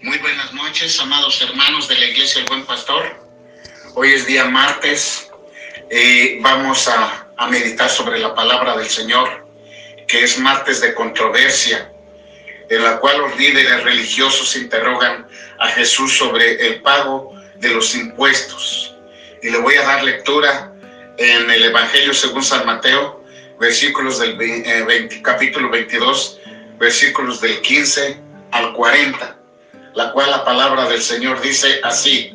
Muy buenas noches, amados hermanos de la Iglesia del Buen Pastor. Hoy es día martes. Vamos a meditar sobre la palabra del Señor, que es martes de controversia, en la cual los líderes religiosos interrogan a Jesús sobre el pago de los impuestos. Y le voy a dar lectura en el Evangelio según San Mateo, versículos del capítulo 22, versículos del 15 al 40. La cual la palabra del Señor dice así: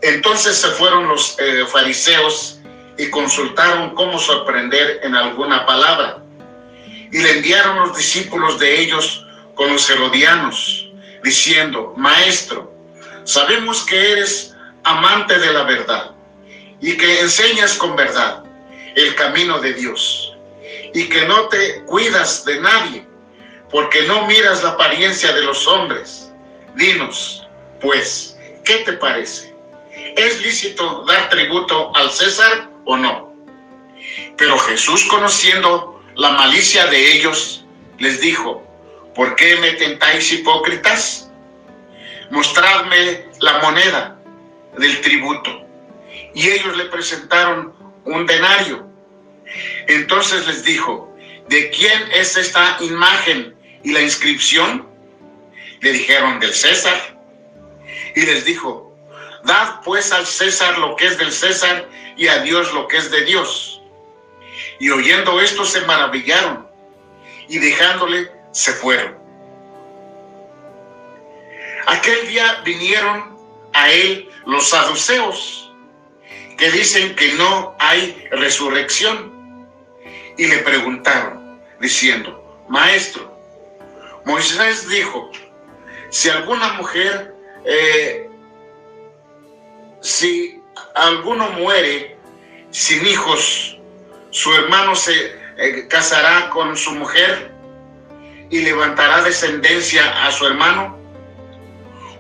Entonces se fueron los fariseos y consultaron cómo sorprender en alguna palabra. Y le enviaron los discípulos de ellos con los herodianos, diciendo: Maestro, sabemos que eres amante de la verdad y que enseñas con verdad el camino de Dios, y que no te cuidas de nadie, porque no miras la apariencia de los hombres. Dinos, pues, ¿qué te parece? ¿Es lícito dar tributo al César o no? Pero Jesús, conociendo la malicia de ellos, les dijo: ¿Por qué me tentáis, hipócritas? Mostradme la moneda del tributo. Y ellos le presentaron un denario. Entonces les dijo: ¿de quién es esta imagen y la inscripción? Le dijeron: del César. Y les dijo: Dad pues al César lo que es del César, y a Dios lo que es de Dios. Y oyendo esto se maravillaron, y dejándole se fueron. Aquel día vinieron a él los saduceos, que dicen que no hay resurrección, y le preguntaron, diciendo: Maestro, Moisés dijo: si alguna mujer, si alguno muere sin hijos, su hermano se casará con su mujer y levantará descendencia a su hermano.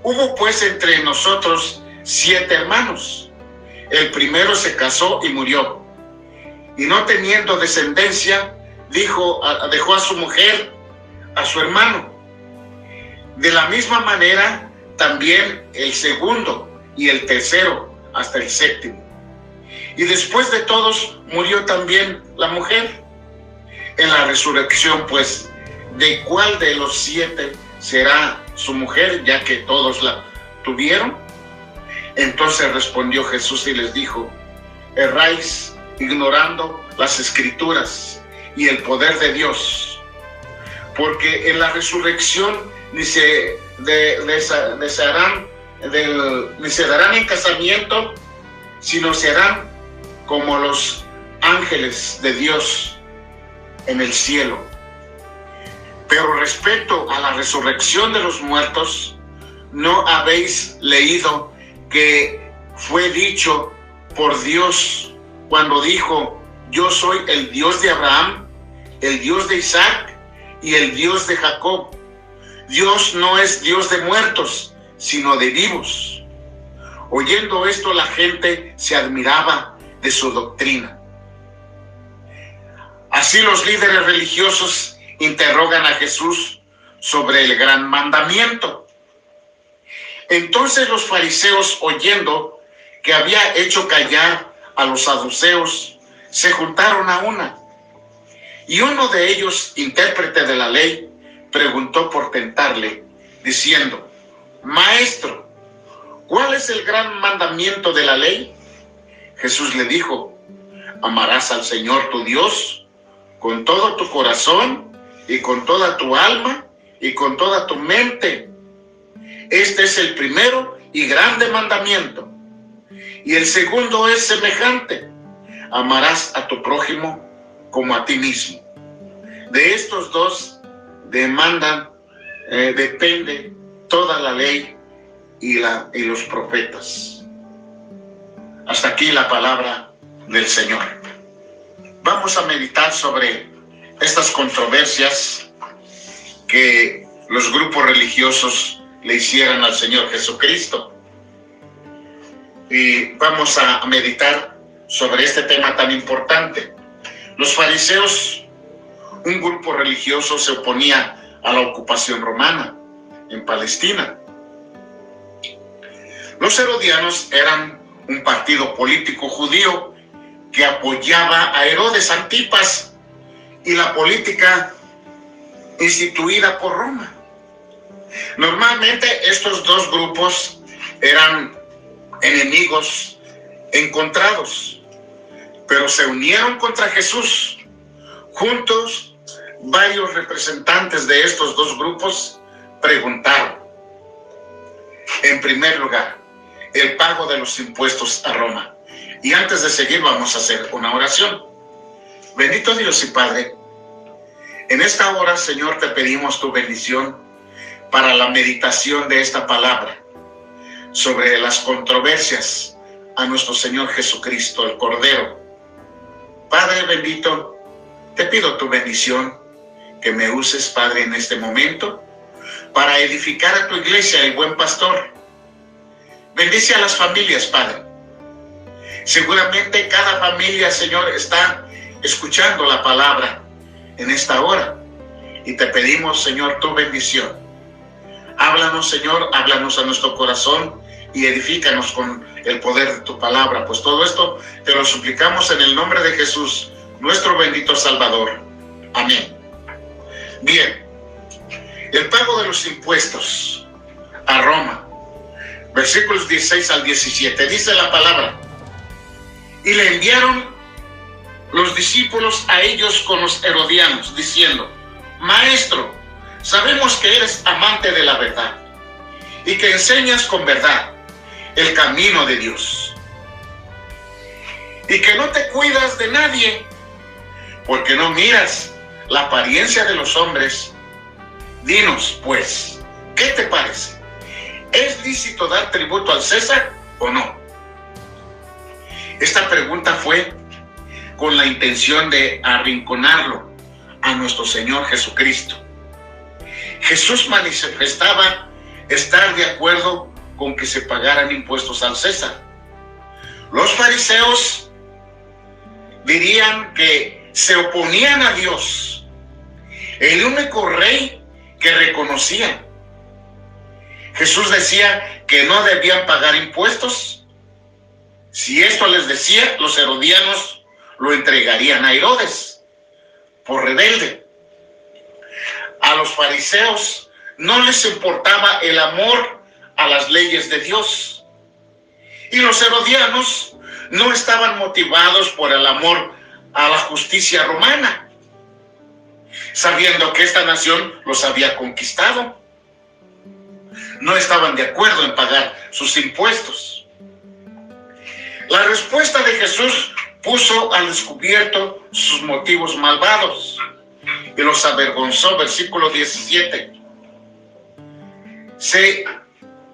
Hubo pues entre nosotros 7 hermanos. El primero se casó y murió, y no teniendo descendencia, dejó a su mujer a su hermano. De la misma manera, también el segundo y el tercero hasta el séptimo. Y después de todos murió también la mujer. En la resurrección, pues, ¿de cuál de los 7 será su mujer, ya que todos la tuvieron? Entonces respondió Jesús y les dijo: erráis ignorando las Escrituras y el poder de Dios, porque en la resurrección ni se darán en casamiento, sino serán como los ángeles de Dios en el cielo. Pero respecto a la resurrección de los muertos, ¿no habéis leído que fue dicho por Dios cuando dijo: yo soy el Dios de Abraham, el Dios de Isaac y el Dios de Jacob? Dios no es Dios de muertos, sino de vivos. Oyendo esto, la gente se admiraba de su doctrina. Así los líderes religiosos interrogan a Jesús sobre el gran mandamiento. Entonces los fariseos, oyendo que había hecho callar a los saduceos, se juntaron a una. Y uno de ellos, intérprete de la ley, preguntó por tentarle, diciendo: Maestro, ¿cuál es el gran mandamiento de la ley? Jesús le dijo: amarás al Señor tu Dios con todo tu corazón y con toda tu alma y con toda tu mente. Este es el primero y grande mandamiento. Y el segundo es semejante: amarás a tu prójimo como a ti mismo. De estos dos depende toda la ley y los profetas. Hasta aquí la palabra del Señor. Vamos a meditar sobre estas controversias que los grupos religiosos le hicieron al Señor Jesucristo. Y vamos a meditar sobre este tema tan importante. Los fariseos, un grupo religioso, se oponía a la ocupación romana en Palestina. Los herodianos eran un partido político judío que apoyaba a Herodes Antipas y la política instituida por Roma. Normalmente estos dos grupos eran enemigos encontrados, pero se unieron contra Jesús. Juntos, varios representantes de estos dos grupos preguntaron, en primer lugar, el pago de los impuestos a Roma. Y antes de seguir vamos a hacer una oración. Bendito Dios y Padre, en esta hora, Señor, te pedimos tu bendición para la meditación de esta palabra sobre las controversias a nuestro Señor Jesucristo, el Cordero. Padre bendito, te pido tu bendición, que me uses, Padre, en este momento para edificar a tu iglesia, el buen pastor. Bendice a las familias, Padre. Seguramente cada familia, Señor, está escuchando la palabra en esta hora. Y te pedimos, Señor, tu bendición. Háblanos, Señor, háblanos a nuestro corazón y edifícanos con el poder de tu palabra. Pues todo esto te lo suplicamos en el nombre de Jesús, nuestro bendito Salvador. Amén. Bien, el pago de los impuestos a Roma. Versículos 16 al 17, dice la palabra: y le enviaron los discípulos a ellos con los herodianos, diciendo: Maestro, sabemos que eres amante de la verdad y que enseñas con verdad el camino de Dios, y que no te cuidas de nadie, porque no miras la apariencia de los hombres. Dinos, pues, ¿qué te parece? ¿Es lícito dar tributo al César o no? Esta pregunta fue con la intención de arrinconarlo a nuestro Señor Jesucristo. Jesús manifestaba estar de acuerdo con que se pagaran impuestos al César. Los fariseos dirían que se oponían a Dios, el único rey que reconocían. Jesús decía que no debían pagar impuestos. Si esto les decía, los herodianos lo entregarían a Herodes por rebelde. A los fariseos no les importaba el amor a las leyes de Dios. Y los herodianos no estaban motivados por el amor a la justicia romana, sabiendo que esta nación los había conquistado. No estaban de acuerdo en pagar sus impuestos. La respuesta de Jesús puso al descubierto sus motivos malvados y los avergonzó. Versículo 17. Se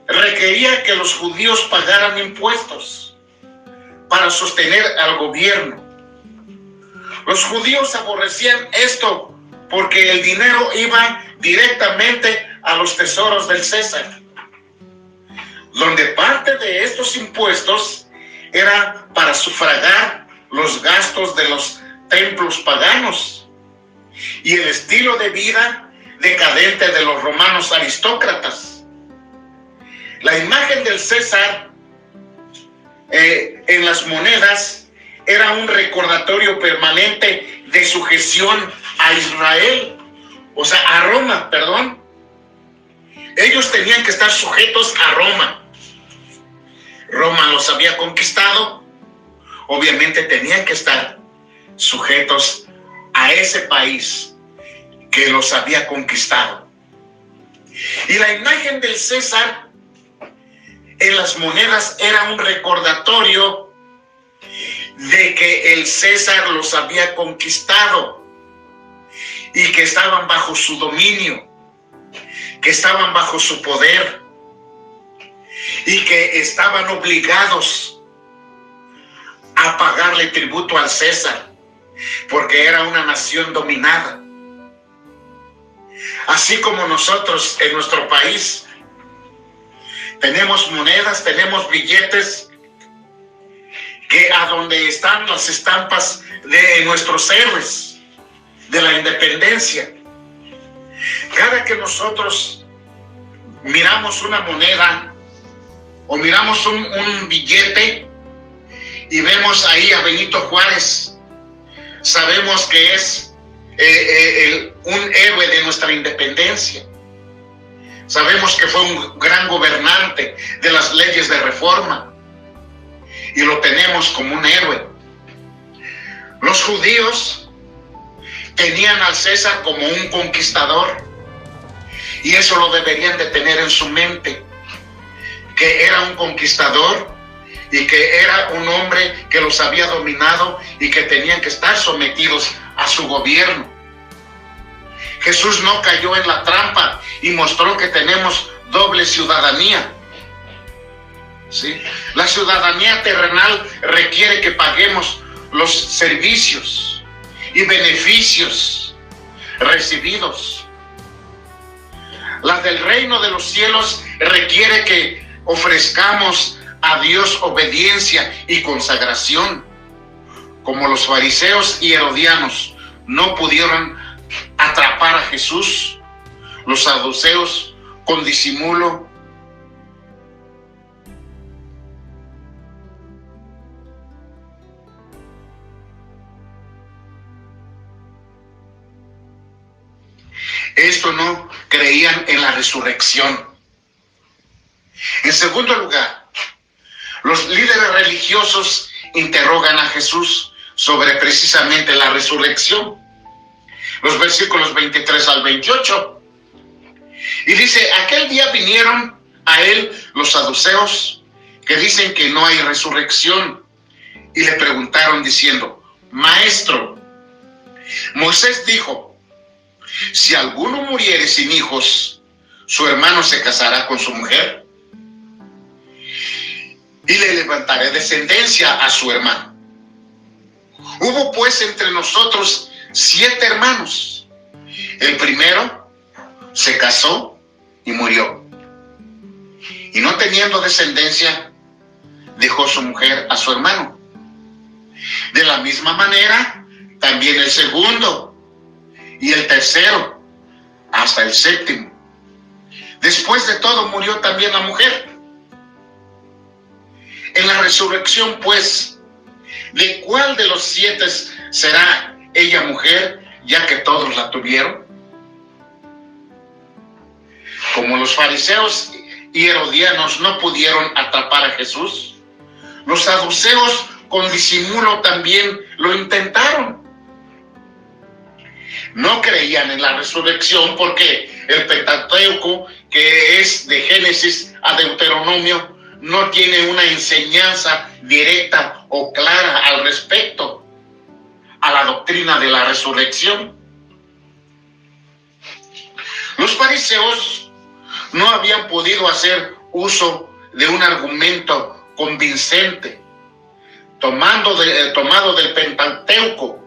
requería que los judíos pagaran impuestos para sostener al gobierno. Los judíos aborrecían esto porque el dinero iba directamente a los tesoros del César, donde parte de estos impuestos era para sufragar los gastos de los templos paganos y el estilo de vida decadente de los romanos aristócratas. La imagen del César en las monedas era un recordatorio permanente de sujeción a Israel, o sea, a Roma, perdón. Ellos tenían que estar sujetos a Roma. Roma los había conquistado, obviamente tenían que estar sujetos a ese país que los había conquistado. Y la imagen del César en las monedas era un recordatorio de que el César los había conquistado y que estaban bajo su dominio, que estaban bajo su poder y que estaban obligados a pagarle tributo al César, porque era una nación dominada. Así como nosotros en nuestro país tenemos monedas, tenemos billetes, que a donde están las estampas de nuestros héroes de la independencia. Cada que nosotros miramos una moneda o miramos un billete y vemos ahí a Benito Juárez, sabemos que es un héroe de nuestra independencia. Sabemos que fue un gran gobernante de las leyes de reforma y lo tenemos como un héroe. Los judíos tenían al César como un conquistador y eso lo deberían de tener en su mente, que era un conquistador y que era un hombre que los había dominado y que tenían que estar sometidos a su gobierno. Jesús no cayó en la trampa y mostró que tenemos doble ciudadanía. ¿Sí? La ciudadanía terrenal requiere que paguemos los servicios y beneficios recibidos. La del reino de los cielos requiere que ofrezcamos a Dios obediencia y consagración. Como los fariseos y herodianos no pudieron atrapar a Jesús, los saduceos con disimulo no creían en la resurrección. En segundo lugar, los líderes religiosos interrogan a Jesús sobre precisamente la resurrección. Los versículos 23 al 28. Y dice, aquel día vinieron a él los saduceos que dicen que no hay resurrección y le preguntaron diciendo, Maestro, Moisés dijo, si alguno muriere sin hijos, su hermano se casará con su mujer y le levantaré descendencia a su hermano. Hubo pues entre nosotros 7 hermanos. El primero se casó y murió, y no teniendo descendencia, dejó su mujer a su hermano. De la misma manera, también el segundo y el tercero, hasta el séptimo. Después de todo, murió también la mujer. En la resurrección, pues, ¿de cuál de los 7 será ella mujer, ya que todos la tuvieron? Como los fariseos y herodianos no pudieron atrapar a Jesús, los saduceos con disimulo también lo intentaron. No creían en la resurrección porque el Pentateuco, que es de Génesis a Deuteronomio, no tiene una enseñanza directa o clara al respecto a la doctrina de la resurrección. Los fariseos no habían podido hacer uso de un argumento convincente tomado del Pentateuco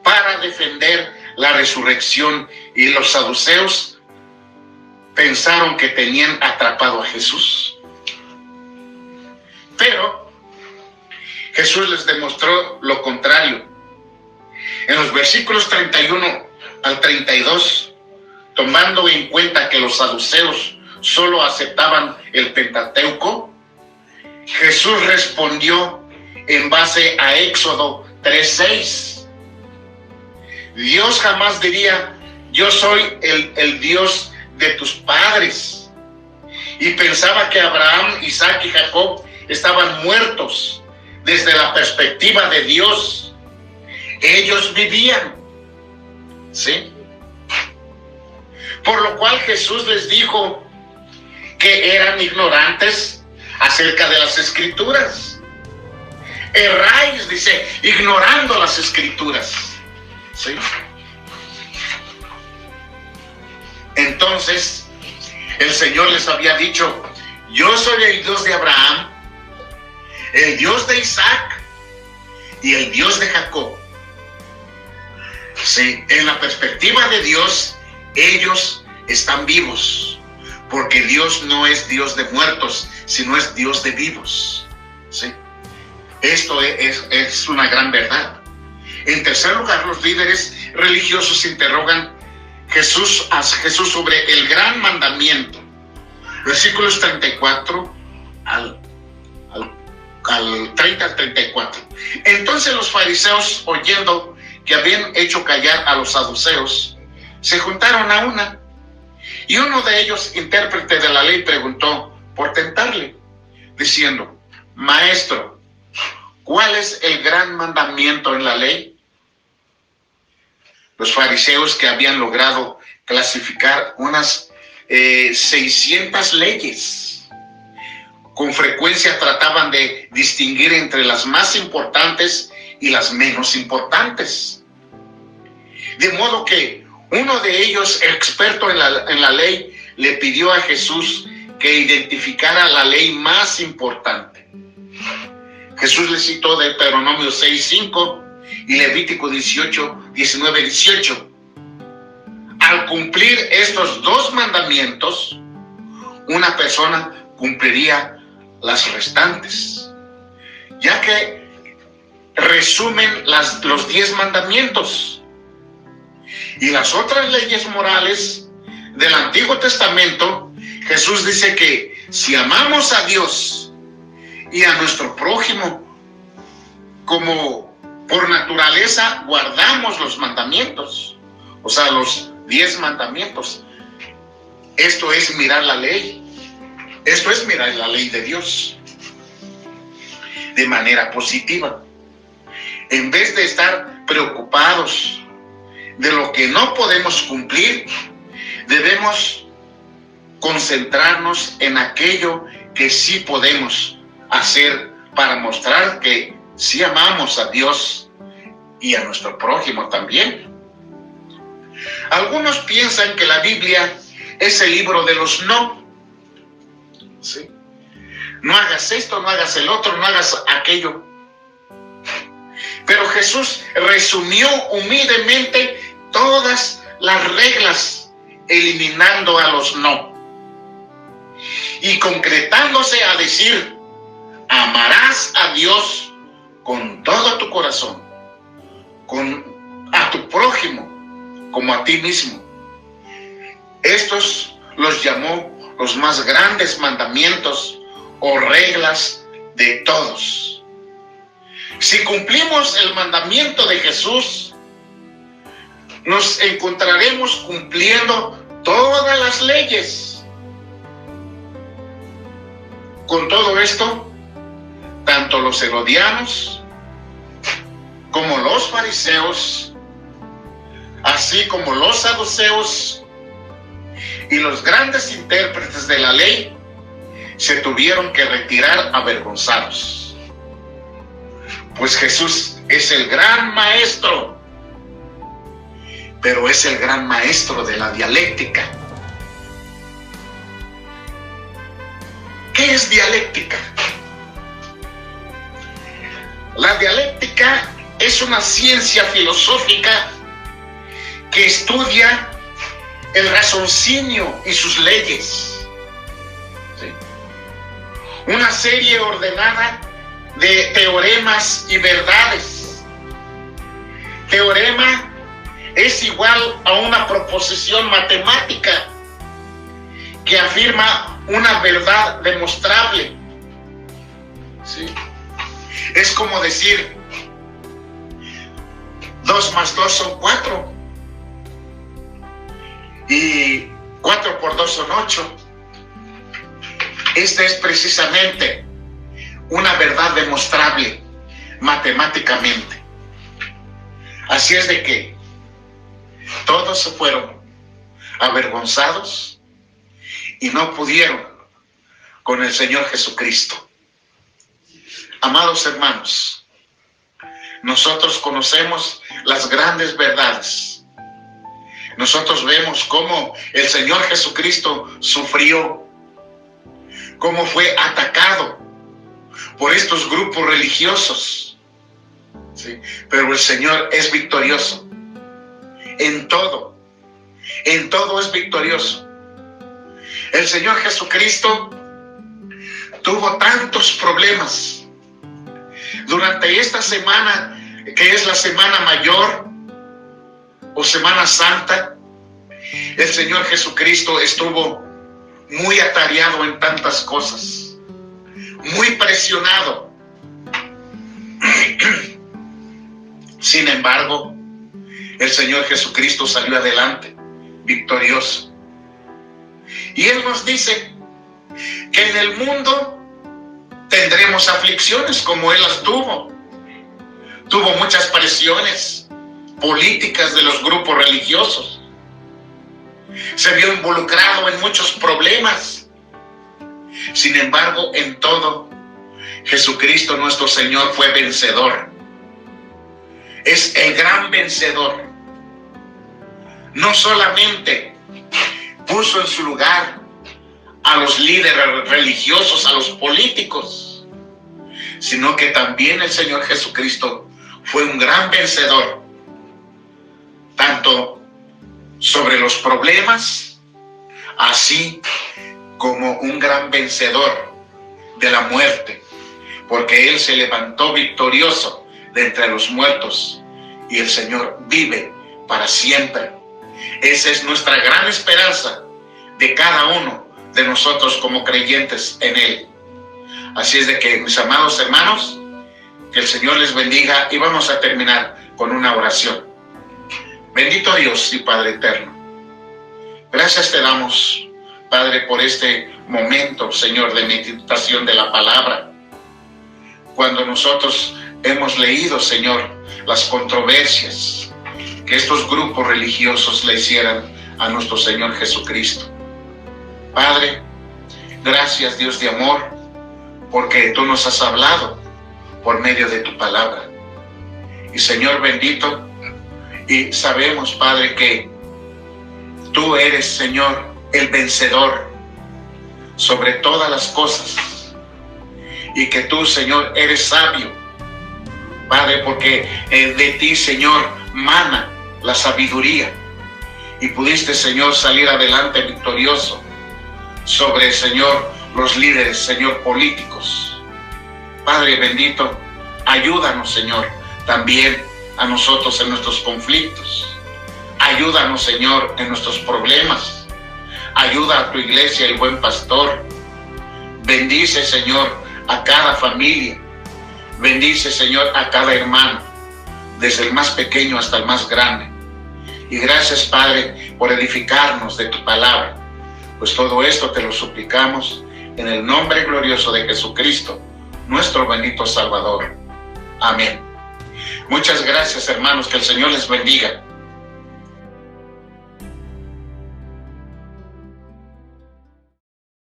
para defender la resurrección, y los saduceos pensaron que tenían atrapado a Jesús. Pero Jesús les demostró lo contrario. En los versículos 31 al 32, tomando en cuenta que los saduceos solo aceptaban el Pentateuco, Jesús respondió en base a Éxodo 3:6. Dios jamás diría, yo soy el Dios de tus padres. Y pensaba que Abraham, Isaac y Jacob estaban muertos desde la perspectiva de Dios. Ellos vivían, ¿sí? Por lo cual Jesús les dijo que eran ignorantes acerca de las Escrituras. Erráis, dice, ignorando las Escrituras. ¿Sí? Entonces, el Señor les había dicho, yo soy el Dios de Abraham, el Dios de Isaac y el Dios de Jacob. Sí, en la perspectiva de Dios, ellos están vivos, porque Dios no es Dios de muertos, sino es Dios de vivos. ¿Sí? Esto es una gran verdad. En tercer lugar, los líderes religiosos interrogan a Jesús sobre el gran mandamiento. versículos 34 al 30 al 34. Entonces los fariseos, oyendo que habían hecho callar a los saduceos, se juntaron a una, y uno de ellos, intérprete de la ley, preguntó por tentarle, diciendo: Maestro, ¿cuál es el gran mandamiento en la ley? Los fariseos, que habían logrado clasificar unas 600 leyes, con frecuencia trataban de distinguir entre las más importantes y las menos importantes. De modo que uno de ellos, experto en la ley, le pidió a Jesús que identificara la ley más importante. Jesús le citó Deuteronomio 6:5 y Levítico 19:18. Al cumplir estos dos mandamientos, una persona cumpliría las restantes, ya que resumen los 10 mandamientos. Y las otras leyes morales del Antiguo Testamento, Jesús dice que si amamos a Dios y a nuestro prójimo, como por naturaleza guardamos los mandamientos, o sea, los 10 mandamientos, esto es mirar la ley, esto es mirar la ley de Dios de manera positiva. En vez de estar preocupados de lo que no podemos cumplir, debemos concentrarnos en aquello que sí podemos hacer para mostrar que sí amamos a Dios y a nuestro prójimo también. Algunos piensan que la Biblia es el libro de los no. ¿Sí? No hagas esto, no hagas el otro, no hagas aquello. Pero Jesús resumió humildemente todas las reglas, eliminando a los no y concretándose a decir: amarás a Dios con todo tu corazón, a tu prójimo como a ti mismo. Estos los llamó los más grandes mandamientos o reglas de todos. Si cumplimos el mandamiento de Jesús, nos encontraremos cumpliendo todas las leyes. Con todo esto, tanto los herodianos como los fariseos, así como los saduceos y los grandes intérpretes de la ley, se tuvieron que retirar avergonzados. Pues Jesús es el gran maestro, pero es el gran maestro de la dialéctica. ¿Qué es dialéctica? La dialéctica es una ciencia filosófica que estudia el raciocinio y sus leyes. ¿Sí? Una serie ordenada de teoremas y verdades. Teorema es igual a una proposición matemática que afirma una verdad demostrable. ¿Sí? Es como decir 2 más 2 son 4 y 4 por 2 son 8. Esta es precisamente una verdad demostrable matemáticamente. Así es de que todos se fueron avergonzados y no pudieron con el Señor Jesucristo. Amados hermanos, nosotros conocemos las grandes verdades. Nosotros vemos cómo el Señor Jesucristo sufrió, cómo fue atacado por estos grupos religiosos. ¿Sí? Pero el Señor es victorioso. En todo es victorioso. El Señor Jesucristo tuvo tantos problemas durante esta semana, que es la Semana Mayor o Semana Santa. El Señor Jesucristo estuvo muy atareado en tantas cosas, muy presionado. Sin embargo, el Señor Jesucristo salió adelante, victorioso. Y Él nos dice que en el mundo tendremos aflicciones como Él las tuvo. Tuvo muchas presiones políticas de los grupos religiosos. Se vio involucrado en muchos problemas. Sin embargo, en todo, Jesucristo nuestro Señor fue vencedor. Es el gran vencedor. No solamente puso en su lugar a los líderes religiosos, a los políticos, sino que también el Señor Jesucristo fue un gran vencedor, tanto sobre los problemas, así como un gran vencedor de la muerte, porque Él se levantó victorioso de entre los muertos y el Señor vive para siempre. Esa es nuestra gran esperanza de cada uno de nosotros como creyentes en Él. Así es de que, mis amados hermanos, que el Señor les bendiga y vamos a terminar con una oración. Bendito Dios y Padre eterno, gracias te damos, Padre, por este momento, Señor, de meditación de la palabra. Cuando nosotros hemos leído, Señor, las controversias que estos grupos religiosos le hicieran a nuestro Señor Jesucristo. Padre, gracias, Dios de amor, porque tú nos has hablado por medio de tu palabra. Y Señor bendito, y sabemos, Padre, que tú eres, Señor, el vencedor sobre todas las cosas. Y que tú, Señor, eres sabio, Padre, porque de ti, Señor, mana la sabiduría. Y pudiste, Señor, salir adelante victorioso sobre, Señor, los líderes, Señor, políticos. Padre bendito, ayúdanos, Señor, también a nosotros en nuestros conflictos. Ayúdanos, Señor, en nuestros problemas. Ayuda a tu iglesia, el buen pastor. Bendice, Señor, a cada familia. Bendice, Señor, a cada hermano, desde el más pequeño hasta el más grande. Y gracias, Padre, por edificarnos de tu palabra. Pues todo esto te lo suplicamos en el nombre glorioso de Jesucristo, nuestro bendito Salvador. Amén. Muchas gracias, hermanos, que el Señor les bendiga.